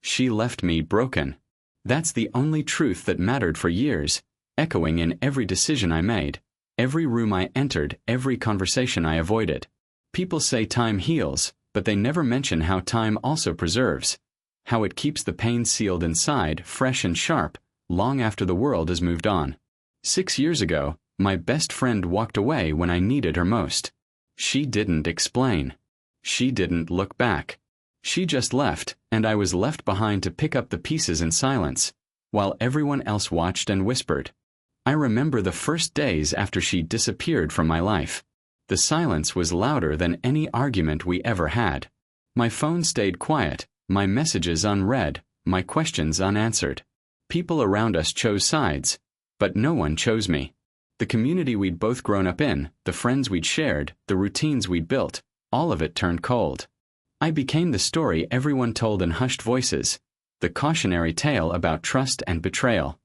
She left me broken. That's the only truth that mattered for years, echoing in every decision I made, every room I entered, every conversation I avoided. People say time heals, but they never mention how time also preserves, how it keeps the pain sealed inside, fresh and sharp, long after the world has moved on. 6 years ago, my best friend walked away when I needed her most. She didn't explain. She didn't look back. She just left, and I was left behind to pick up the pieces in silence, while everyone else watched and whispered. I remember the first days after she disappeared from my life. The silence was louder than any argument we ever had. My phone stayed quiet, my messages unread, my questions unanswered. People around us chose sides, but no one chose me. The community we'd both grown up in, the friends we'd shared, the routines we'd built, all of it turned cold. I became the story everyone told in hushed voices, the cautionary tale about trust and betrayal.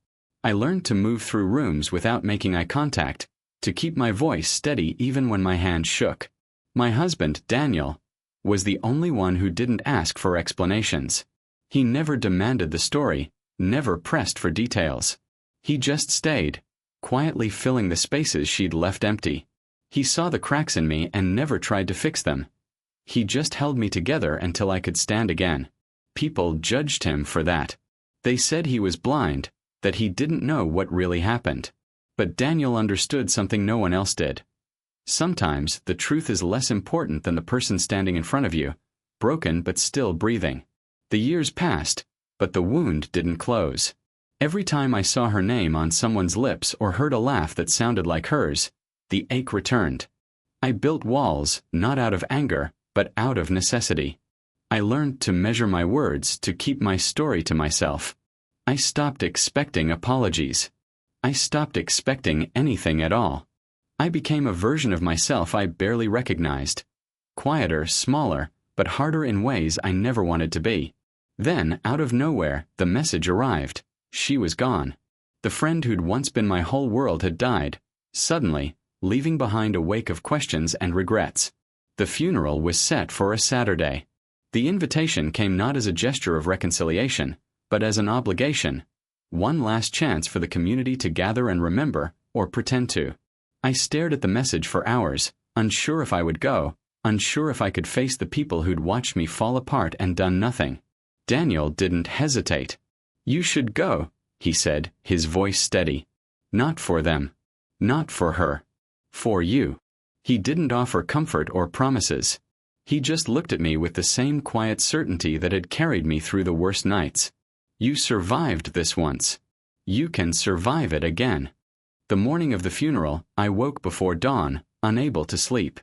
I learned to move through rooms without making eye contact, to keep my voice steady even when my hand shook. My husband, Daniel, was the only one who didn't ask for explanations. He never demanded the story, never pressed for details. He just stayed, quietly filling the spaces she'd left empty. He saw the cracks in me and never tried to fix them. He just held me together until I could stand again. People judged him for that. They said he was blind, that he didn't know what really happened. But Daniel understood something no one else did. Sometimes the truth is less important than the person standing in front of you, broken but still breathing. The years passed, but the wound didn't close. Every time I saw her name on someone's lips or heard a laugh that sounded like hers, the ache returned. I built walls, not out of anger, but out of necessity. I learned to measure my words, to keep my story to myself. I stopped expecting apologies. I stopped expecting anything at all. I became a version of myself I barely recognized. Quieter, smaller, but harder in ways I never wanted to be. Then, out of nowhere, the message arrived. She was gone. The friend who'd once been my whole world had died, suddenly, leaving behind a wake of questions and regrets. The funeral was set for a Saturday. The invitation came not as a gesture of reconciliation, but as an obligation. One last chance for the community to gather and remember, or pretend to. I stared at the message for hours, unsure if I would go, unsure if I could face the people who'd watched me fall apart and done nothing. Daniel didn't hesitate. "You should go," he said, his voice steady. "Not for them. Not for her. For you." He didn't offer comfort or promises. He just looked at me with the same quiet certainty that had carried me through the worst nights. "You survived this once. You can survive it again." The morning of the funeral, I woke before dawn, unable to sleep.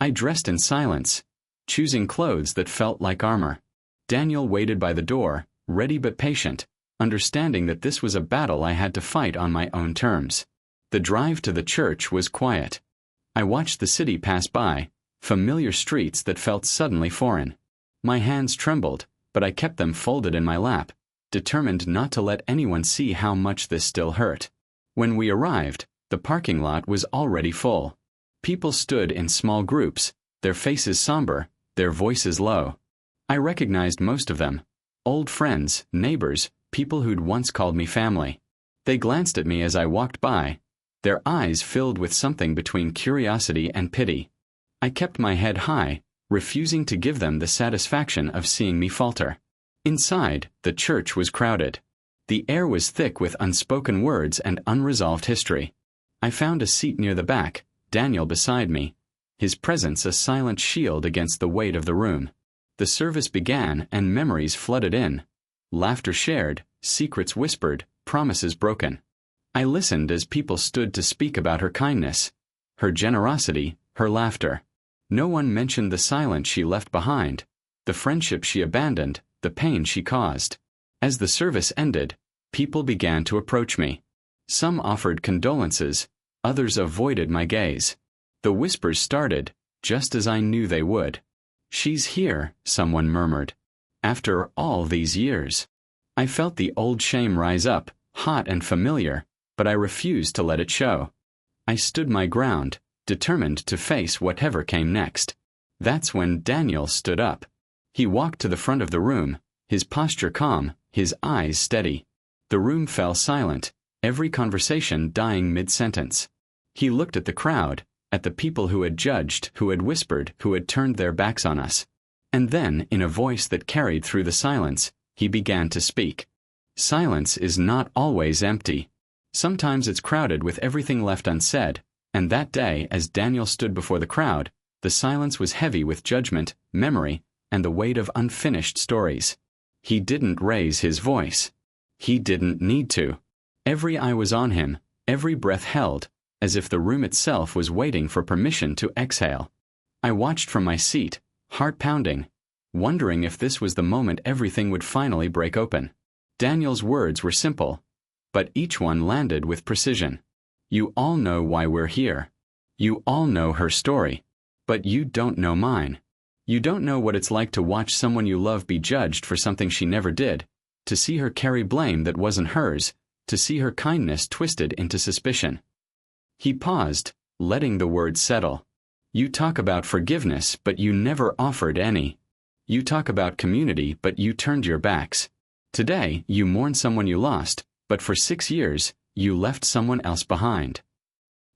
I dressed in silence, choosing clothes that felt like armor. Daniel waited by the door, ready but patient, understanding that this was a battle I had to fight on my own terms. The drive to the church was quiet. I watched the city pass by, familiar streets that felt suddenly foreign. My hands trembled, but I kept them folded in my lap, determined not to let anyone see how much this still hurt. When we arrived, the parking lot was already full. People stood in small groups, their faces somber, their voices low. I recognized most of them. Old friends, neighbors, people who'd once called me family. They glanced at me as I walked by, their eyes filled with something between curiosity and pity. I kept my head high, refusing to give them the satisfaction of seeing me falter. Inside, the church was crowded. The air was thick with unspoken words and unresolved history. I found a seat near the back, Daniel beside me, his presence a silent shield against the weight of the room. The service began and memories flooded in. Laughter shared, secrets whispered, promises broken. I listened as people stood to speak about her kindness, her generosity, her laughter. No one mentioned the silence she left behind, the friendship she abandoned, the pain she caused. As the service ended, people began to approach me. Some offered condolences, others avoided my gaze. The whispers started, just as I knew they would. "She's here," someone murmured. "After all these years." I felt the old shame rise up, hot and familiar, but I refused to let it show. I stood my ground, determined to face whatever came next. That's when Daniel stood up. He walked to the front of the room, his posture calm, his eyes steady. The room fell silent, every conversation dying mid-sentence. He looked at the crowd, at the people who had judged, who had whispered, who had turned their backs on us. And then, in a voice that carried through the silence, he began to speak. Silence is not always empty. Sometimes it's crowded with everything left unsaid, and that day, as Daniel stood before the crowd, the silence was heavy with judgment, memory, and the weight of unfinished stories. He didn't raise his voice. He didn't need to. Every eye was on him, every breath held, as if the room itself was waiting for permission to exhale. I watched from my seat, heart pounding, wondering if this was the moment everything would finally break open. Daniel's words were simple, but each one landed with precision. You all know why we're here. You all know her story. But you don't know mine. You don't know what it's like to watch someone you love be judged for something she never did, to see her carry blame that wasn't hers, to see her kindness twisted into suspicion. He paused, letting the words settle. You talk about forgiveness, but you never offered any. You talk about community, but you turned your backs. Today, you mourn someone you lost, but for 6 years, you left someone else behind.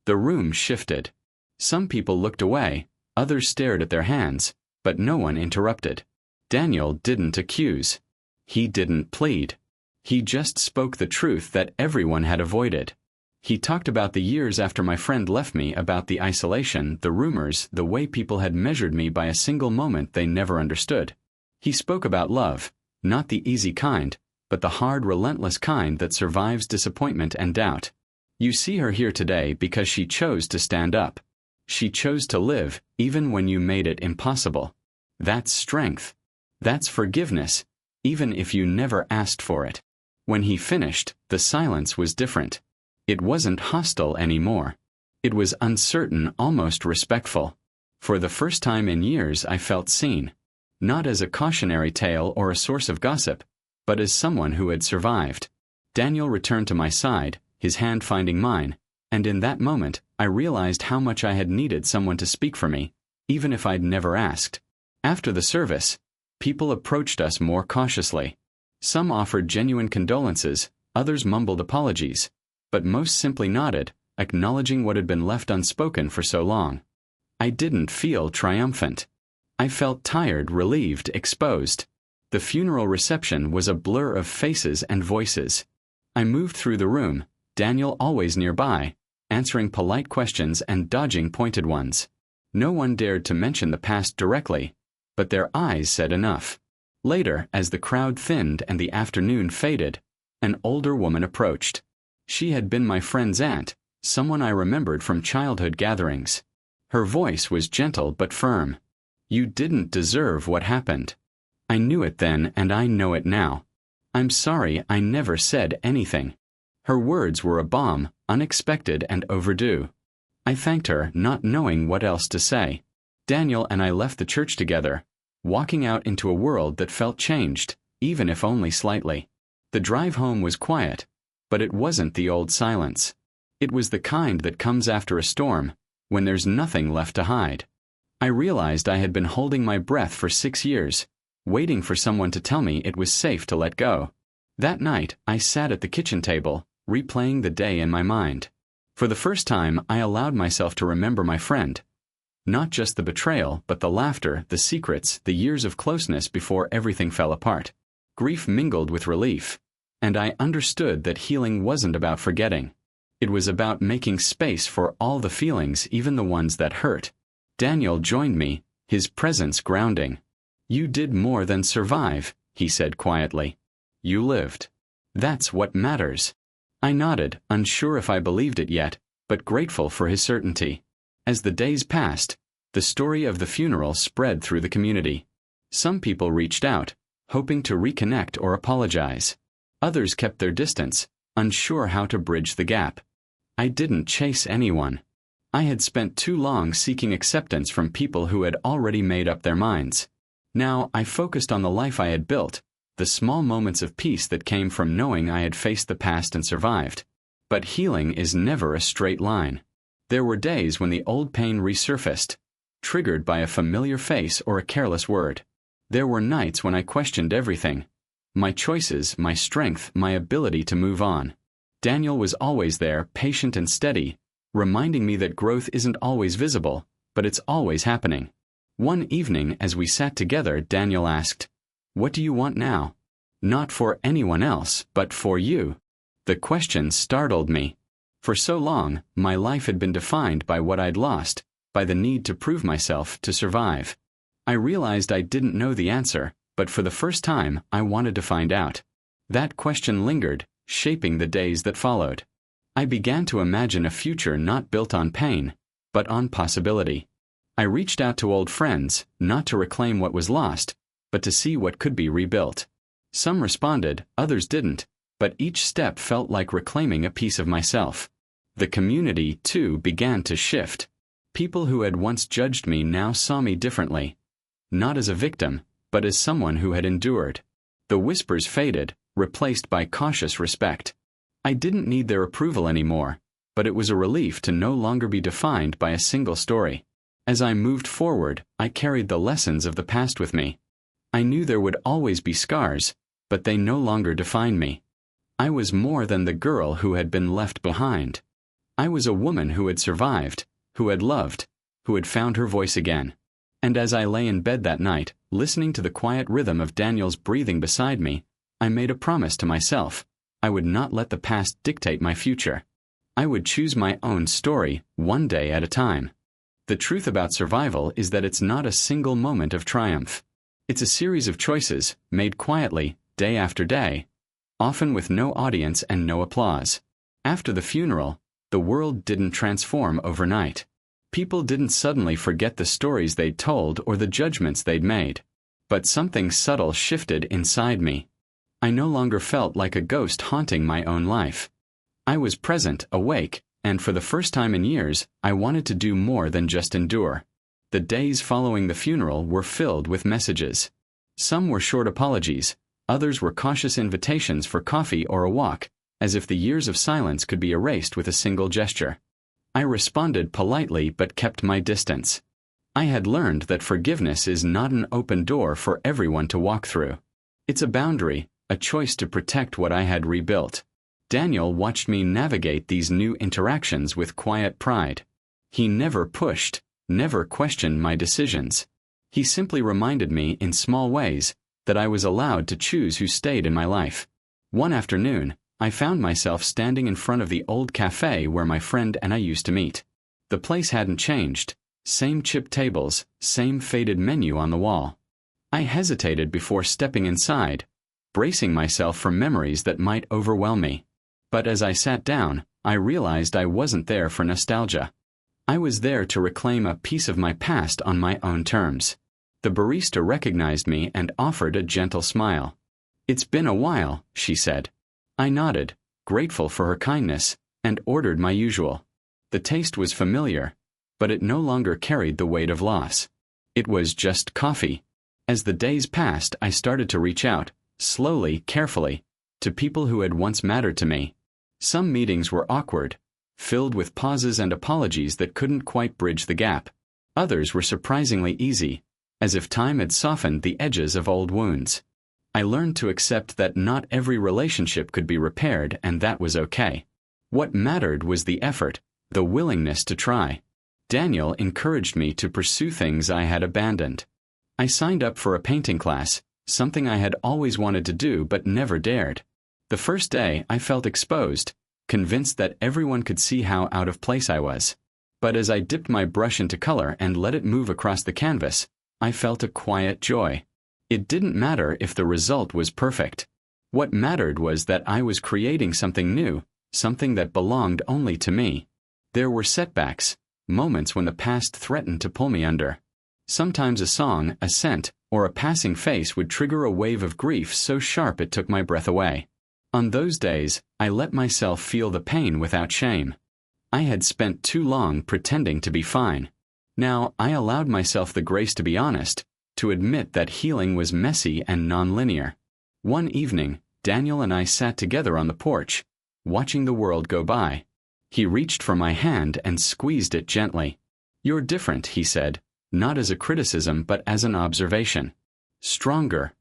The room shifted. Some people looked away, others stared at their hands, but no one interrupted. Daniel didn't accuse. He didn't plead. He just spoke the truth that everyone had avoided. He talked about the years after my friend left me, about the isolation, the rumors, the way people had measured me by a single moment they never understood. He spoke about love, not the easy kind, but the hard, relentless kind that survives disappointment and doubt. You see her here today because she chose to stand up. She chose to live, even when you made it impossible. That's strength. That's forgiveness, even if you never asked for it. When he finished, the silence was different. It wasn't hostile anymore. It was uncertain, almost respectful. For the first time in years I felt seen. Not as a cautionary tale or a source of gossip, but as someone who had survived. Daniel returned to my side, his hand finding mine, and in that moment, I realized how much I had needed someone to speak for me, even if I'd never asked. After the service, people approached us more cautiously. Some offered genuine condolences, others mumbled apologies, but most simply nodded, acknowledging what had been left unspoken for so long. I didn't feel triumphant. I felt tired, relieved, exposed. The funeral reception was a blur of faces and voices. I moved through the room, Daniel always nearby, answering polite questions and dodging pointed ones. No one dared to mention the past directly, but their eyes said enough. Later, as the crowd thinned and the afternoon faded, an older woman approached. She had been my friend's aunt, someone I remembered from childhood gatherings. Her voice was gentle but firm. You didn't deserve what happened. I knew it then and I know it now. I'm sorry I never said anything. Her words were a balm, unexpected and overdue. I thanked her, not knowing what else to say. Daniel and I left the church together, walking out into a world that felt changed, even if only slightly. The drive home was quiet, but it wasn't the old silence. It was the kind that comes after a storm, when there's nothing left to hide. I realized I had been holding my breath for 6 years, waiting for someone to tell me it was safe to let go. That night, I sat at the kitchen table, replaying the day in my mind. For the first time, I allowed myself to remember my friend. Not just the betrayal, but the laughter, the secrets, the years of closeness before everything fell apart. Grief mingled with relief, and I understood that healing wasn't about forgetting. It was about making space for all the feelings, even the ones that hurt. Daniel joined me, his presence grounding. You did more than survive, he said quietly. You lived. That's what matters. I nodded, unsure if I believed it yet, but grateful for his certainty. As the days passed, the story of the funeral spread through the community. Some people reached out, hoping to reconnect or apologize. Others kept their distance, unsure how to bridge the gap. I didn't chase anyone. I had spent too long seeking acceptance from people who had already made up their minds. Now I focused on the life I had built, the small moments of peace that came from knowing I had faced the past and survived. But healing is never a straight line. There were days when the old pain resurfaced, triggered by a familiar face or a careless word. There were nights when I questioned everything, my choices, my strength, my ability to move on. Daniel was always there, patient and steady, reminding me that growth isn't always visible, but it's always happening. One evening, as we sat together, Daniel asked, "What do you want now?" Not for anyone else, but for you. The question startled me. For so long, my life had been defined by what I'd lost, by the need to prove myself, to survive. I realized I didn't know the answer, but for the first time, I wanted to find out. That question lingered, shaping the days that followed. I began to imagine a future not built on pain, but on possibility. I reached out to old friends, not to reclaim what was lost, but to see what could be rebuilt. Some responded, others didn't, but each step felt like reclaiming a piece of myself. The community, too, began to shift. People who had once judged me now saw me differently. Not as a victim, but as someone who had endured. The whispers faded, replaced by cautious respect. I didn't need their approval anymore, but it was a relief to no longer be defined by a single story. As I moved forward, I carried the lessons of the past with me. I knew there would always be scars, but they no longer defined me. I was more than the girl who had been left behind. I was a woman who had survived, who had loved, who had found her voice again. And as I lay in bed that night, listening to the quiet rhythm of Daniel's breathing beside me, I made a promise to myself. I would not let the past dictate my future. I would choose my own story, one day at a time. The truth about survival is that it's not a single moment of triumph. It's a series of choices, made quietly, day after day, often with no audience and no applause. After the funeral, the world didn't transform overnight. People didn't suddenly forget the stories they'd told or the judgments they'd made. But something subtle shifted inside me. I no longer felt like a ghost haunting my own life. I was present, awake, and for the first time in years, I wanted to do more than just endure. The days following the funeral were filled with messages. Some were short apologies, others were cautious invitations for coffee or a walk, as if the years of silence could be erased with a single gesture. I responded politely but kept my distance. I had learned that forgiveness is not an open door for everyone to walk through. It's a boundary, a choice to protect what I had rebuilt. Daniel watched me navigate these new interactions with quiet pride. He never pushed, never questioned my decisions. He simply reminded me in small ways that I was allowed to choose who stayed in my life. One afternoon, I found myself standing in front of the old cafe where my friend and I used to meet. The place hadn't changed. Same chipped tables, same faded menu on the wall. I hesitated before stepping inside, bracing myself for memories that might overwhelm me. But as I sat down, I realized I wasn't there for nostalgia. I was there to reclaim a piece of my past on my own terms. The barista recognized me and offered a gentle smile. "It's been a while," she said. I nodded, grateful for her kindness, and ordered my usual. The taste was familiar, but it no longer carried the weight of loss. It was just coffee. As the days passed, I started to reach out, slowly, carefully, to people who had once mattered to me. Some meetings were awkward, filled with pauses and apologies that couldn't quite bridge the gap. Others were surprisingly easy, as if time had softened the edges of old wounds. I learned to accept that not every relationship could be repaired, and that was okay. What mattered was the effort, the willingness to try. Daniel encouraged me to pursue things I had abandoned. I signed up for a painting class, something I had always wanted to do but never dared. The first day, I felt exposed, convinced that everyone could see how out of place I was. But as I dipped my brush into color and let it move across the canvas, I felt a quiet joy. It didn't matter if the result was perfect. What mattered was that I was creating something new, something that belonged only to me. There were setbacks, moments when the past threatened to pull me under. Sometimes a song, a scent, or a passing face would trigger a wave of grief so sharp it took my breath away. On those days, I let myself feel the pain without shame. I had spent too long pretending to be fine. Now, I allowed myself the grace to be honest, to admit that healing was messy and nonlinear. One evening, Daniel and I sat together on the porch, watching the world go by. He reached for my hand and squeezed it gently. "You're different," he said, not as a criticism but as an observation. "Stronger.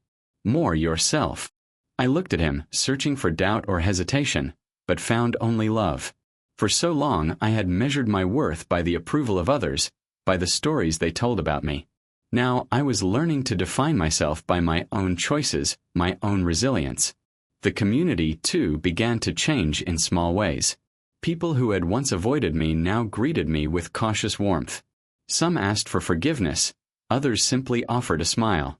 More yourself." I looked at him, searching for doubt or hesitation, but found only love. For so long I had measured my worth by the approval of others, by the stories they told about me. Now I was learning to define myself by my own choices, my own resilience. The community, too, began to change in small ways. People who had once avoided me now greeted me with cautious warmth. Some asked for forgiveness, others simply offered a smile.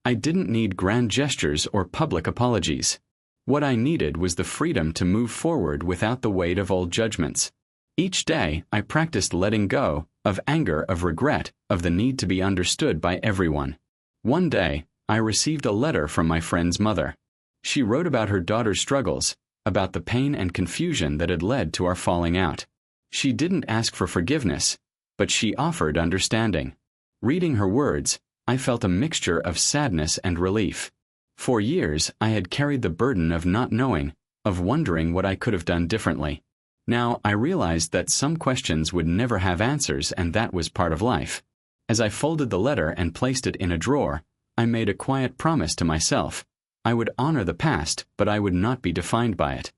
I didn't need grand gestures or public apologies. What I needed was the freedom to move forward without the weight of old judgments. Each day, I practiced letting go, of anger, of regret, of the need to be understood by everyone. One day, I received a letter from my friend's mother. She wrote about her daughter's struggles, about the pain and confusion that had led to our falling out. She didn't ask for forgiveness, but she offered understanding. Reading her words, I felt a mixture of sadness and relief. For years, I had carried the burden of not knowing, of wondering what I could have done differently. Now, I realized that some questions would never have answers, and that was part of life. As I folded the letter and placed it in a drawer, I made a quiet promise to myself. I would honor the past, but I would not be defined by it.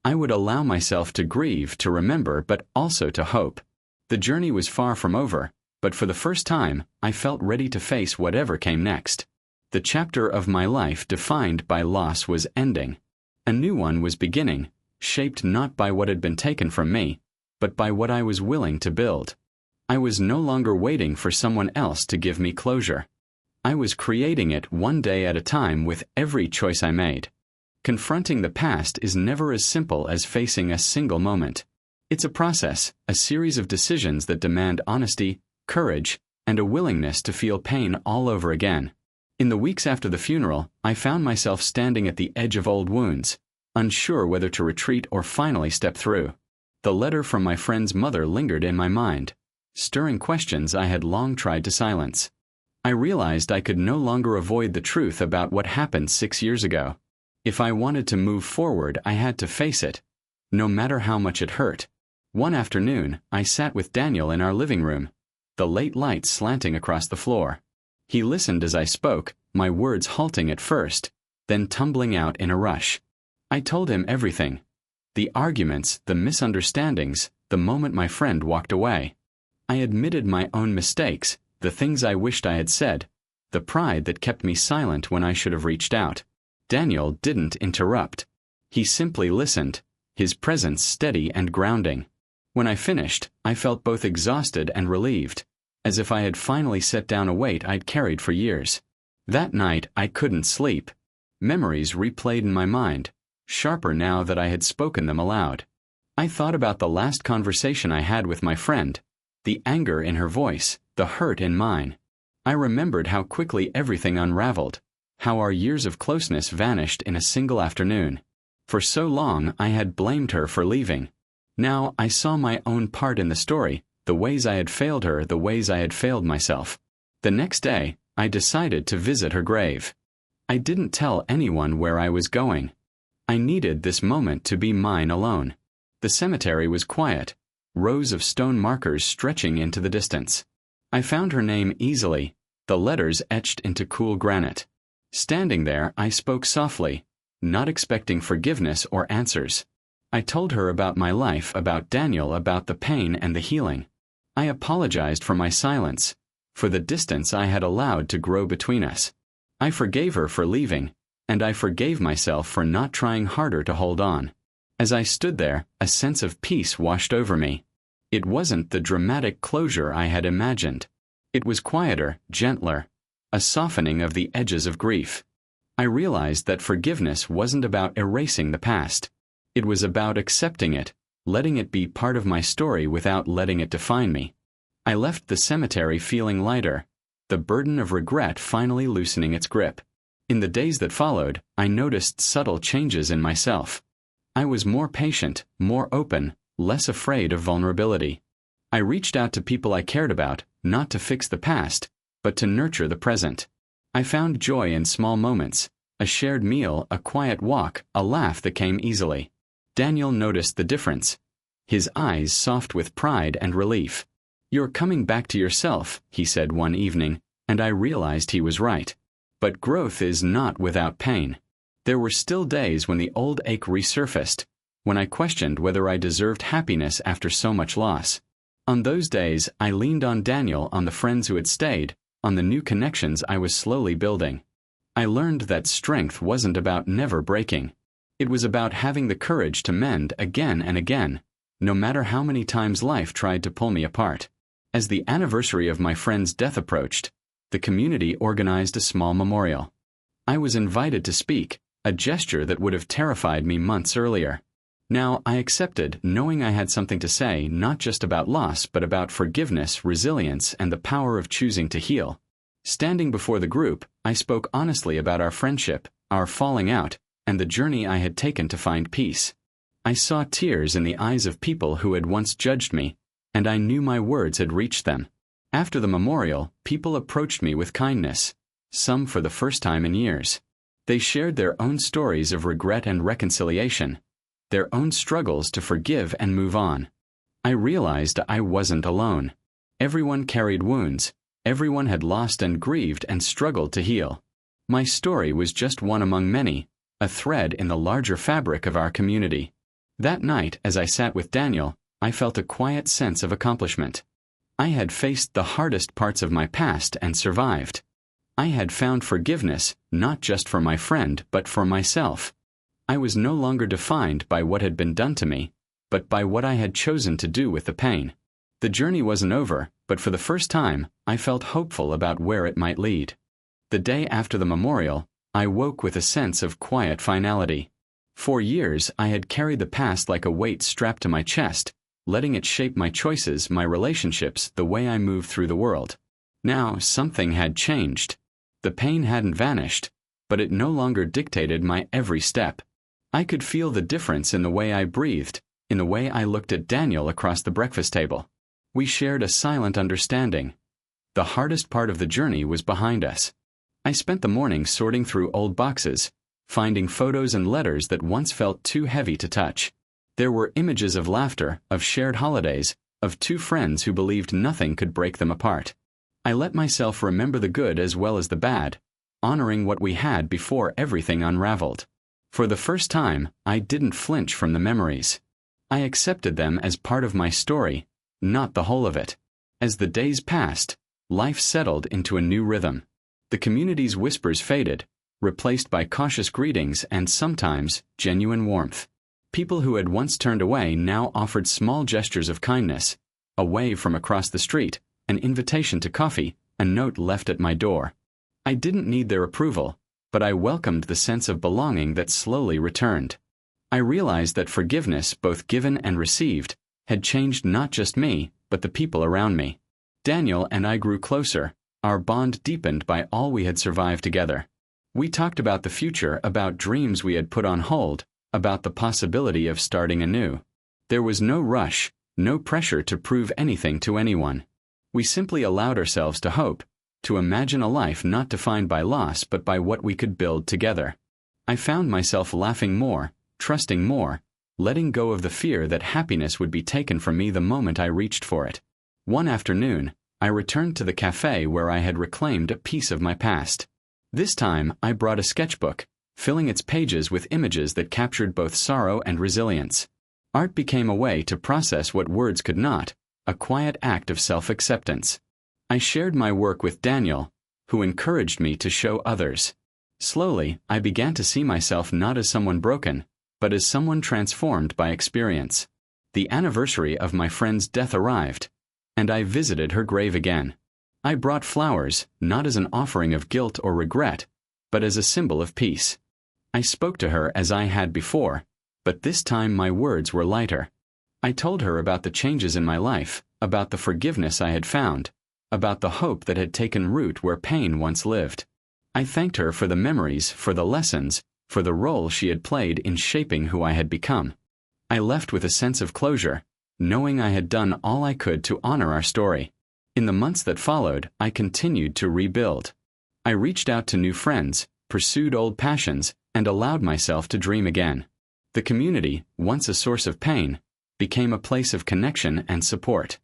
I would allow myself to grieve, to remember, but also to hope. The journey was far from over, but for the first time, I felt ready to face whatever came next. The chapter of my life defined by loss was ending. A new one was beginning, shaped not by what had been taken from me, but by what I was willing to build. I was no longer waiting for someone else to give me closure. I was creating it one day at a time with every choice I made. Confronting the past is never as simple as facing a single moment. It's a process, a series of decisions that demand honesty, courage, and a willingness to feel pain all over again. In the weeks after the funeral, I found myself standing at the edge of old wounds, unsure whether to retreat or finally step through. The letter from my friend's mother lingered in my mind, stirring questions I had long tried to silence. I realized I could no longer avoid the truth about what happened 6 years ago. If I wanted to move forward, I had to face it, no matter how much it hurt. One afternoon, I sat with Daniel in our living room, the late light slanting across the floor. He listened as I spoke, my words halting at first, then tumbling out in a rush. I told him everything. The arguments, the misunderstandings, the moment my friend walked away. I admitted my own mistakes, the things I wished I had said, the pride that kept me silent when I should have reached out. Daniel didn't interrupt. He simply listened, his presence steady and grounding. When I finished, I felt both exhausted and relieved, as if I had finally set down a weight I'd carried for years. That night, I couldn't sleep. Memories replayed in my mind, sharper now that I had spoken them aloud. I thought about the last conversation I had with my friend, the anger in her voice, the hurt in mine. I remembered how quickly everything unraveled, how our years of closeness vanished in a single afternoon. For so long, I had blamed her for leaving. Now I saw my own part in the story, the ways I had failed her, the ways I had failed myself. The next day, I decided to visit her grave. I didn't tell anyone where I was going. I needed this moment to be mine alone. The cemetery was quiet, rows of stone markers stretching into the distance. I found her name easily, the letters etched into cool granite. Standing there, I spoke softly, not expecting forgiveness or answers. I told her about my life, about Daniel, about the pain and the healing. I apologized for my silence, for the distance I had allowed to grow between us. I forgave her for leaving, and I forgave myself for not trying harder to hold on. As I stood there, a sense of peace washed over me. It wasn't the dramatic closure I had imagined. It was quieter, gentler, a softening of the edges of grief. I realized that forgiveness wasn't about erasing the past. It was about accepting it, letting it be part of my story without letting it define me. I left the cemetery feeling lighter, the burden of regret finally loosening its grip. In the days that followed, I noticed subtle changes in myself. I was more patient, more open, less afraid of vulnerability. I reached out to people I cared about, not to fix the past, but to nurture the present. I found joy in small moments, a shared meal, a quiet walk, a laugh that came easily. Daniel noticed the difference, his eyes soft with pride and relief. "You're coming back to yourself," he said one evening, and I realized he was right. But growth is not without pain. There were still days when the old ache resurfaced, when I questioned whether I deserved happiness after so much loss. On those days, I leaned on Daniel, on the friends who had stayed, on the new connections I was slowly building. I learned that strength wasn't about never breaking. It was about having the courage to mend again and again, no matter how many times life tried to pull me apart. As the anniversary of my friend's death approached, the community organized a small memorial. I was invited to speak, a gesture that would have terrified me months earlier. Now I accepted, knowing I had something to say not just about loss but about forgiveness, resilience, and the power of choosing to heal. Standing before the group, I spoke honestly about our friendship, our falling out, and the journey I had taken to find peace. I saw tears in the eyes of people who had once judged me, and I knew my words had reached them. After the memorial, people approached me with kindness, some for the first time in years. They shared their own stories of regret and reconciliation, their own struggles to forgive and move on. I realized I wasn't alone. Everyone carried wounds, everyone had lost and grieved and struggled to heal. My story was just one among many, a thread in the larger fabric of our community. That night, as I sat with Daniel, I felt a quiet sense of accomplishment. I had faced the hardest parts of my past and survived. I had found forgiveness, not just for my friend, but for myself. I was no longer defined by what had been done to me, but by what I had chosen to do with the pain. The journey wasn't over, but for the first time, I felt hopeful about where it might lead. The day after the memorial, I woke with a sense of quiet finality. For years, I had carried the past like a weight strapped to my chest, letting it shape my choices, my relationships, the way I moved through the world. Now, something had changed. The pain hadn't vanished, but it no longer dictated my every step. I could feel the difference in the way I breathed, in the way I looked at Daniel across the breakfast table. We shared a silent understanding. The hardest part of the journey was behind us. I spent the morning sorting through old boxes, finding photos and letters that once felt too heavy to touch. There were images of laughter, of shared holidays, of two friends who believed nothing could break them apart. I let myself remember the good as well as the bad, honoring what we had before everything unraveled. For the first time, I didn't flinch from the memories. I accepted them as part of my story, not the whole of it. As the days passed, life settled into a new rhythm. The community's whispers faded, replaced by cautious greetings and sometimes genuine warmth. People who had once turned away now offered small gestures of kindness, a wave from across the street, an invitation to coffee, a note left at my door. I didn't need their approval, but I welcomed the sense of belonging that slowly returned. I realized that forgiveness, both given and received, had changed not just me, but the people around me. Daniel and I grew closer, our bond deepened by all we had survived together. We talked about the future, about dreams we had put on hold, about the possibility of starting anew. There was no rush, no pressure to prove anything to anyone. We simply allowed ourselves to hope, to imagine a life not defined by loss but by what we could build together. I found myself laughing more, trusting more, letting go of the fear that happiness would be taken from me the moment I reached for it. One afternoon, I returned to the cafe where I had reclaimed a piece of my past. This time, I brought a sketchbook, filling its pages with images that captured both sorrow and resilience. Art became a way to process what words could not, a quiet act of self-acceptance. I shared my work with Daniel, who encouraged me to show others. Slowly, I began to see myself not as someone broken, but as someone transformed by experience. The anniversary of my friend's death arrived, and I visited her grave again. I brought flowers, not as an offering of guilt or regret, but as a symbol of peace. I spoke to her as I had before, but this time my words were lighter. I told her about the changes in my life, about the forgiveness I had found, about the hope that had taken root where pain once lived. I thanked her for the memories, for the lessons, for the role she had played in shaping who I had become. I left with a sense of closure, knowing I had done all I could to honor our story. In the months that followed, I continued to rebuild. I reached out to new friends, pursued old passions, and allowed myself to dream again. The community, once a source of pain, became a place of connection and support.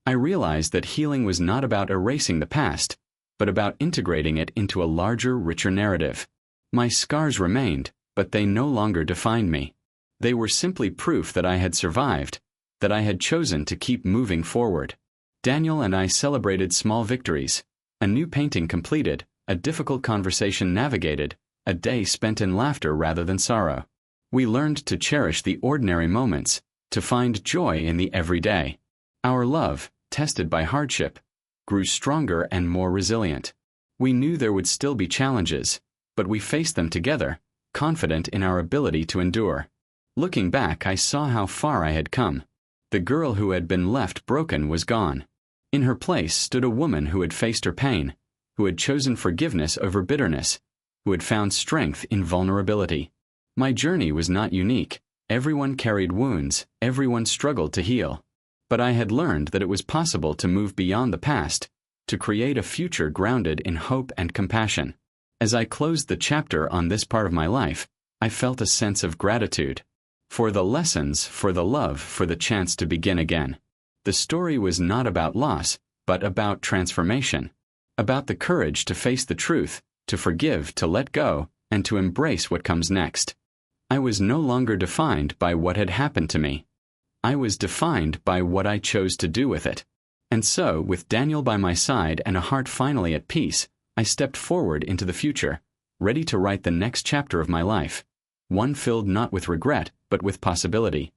I realized that healing was not about erasing the past, but about integrating it into a larger, richer narrative. My scars remained, but they no longer defined me. They were simply proof that I had survived, that I had chosen to keep moving forward. Daniel and I celebrated small victories: a new painting completed, a difficult conversation navigated, a day spent in laughter rather than sorrow. We learned to cherish the ordinary moments, to find joy in the everyday. Our love, tested by hardship, grew stronger and more resilient. We knew there would still be challenges, but we faced them together, confident in our ability to endure. Looking back, I saw how far I had come. The girl who had been left broken was gone. In her place stood a woman who had faced her pain, who had chosen forgiveness over bitterness, who had found strength in vulnerability. My journey was not unique. Everyone carried wounds, everyone struggled to heal. But I had learned that it was possible to move beyond the past, to create a future grounded in hope and compassion. As I closed the chapter on this part of my life, I felt a sense of gratitude. For the lessons, for the love, for the chance to begin again. The story was not about loss, but about transformation. About the courage to face the truth, to forgive, to let go, and to embrace what comes next. I was no longer defined by what had happened to me. I was defined by what I chose to do with it. And so, with Daniel by my side and a heart finally at peace, I stepped forward into the future, ready to write the next chapter of my life. One filled not with regret, but with possibility.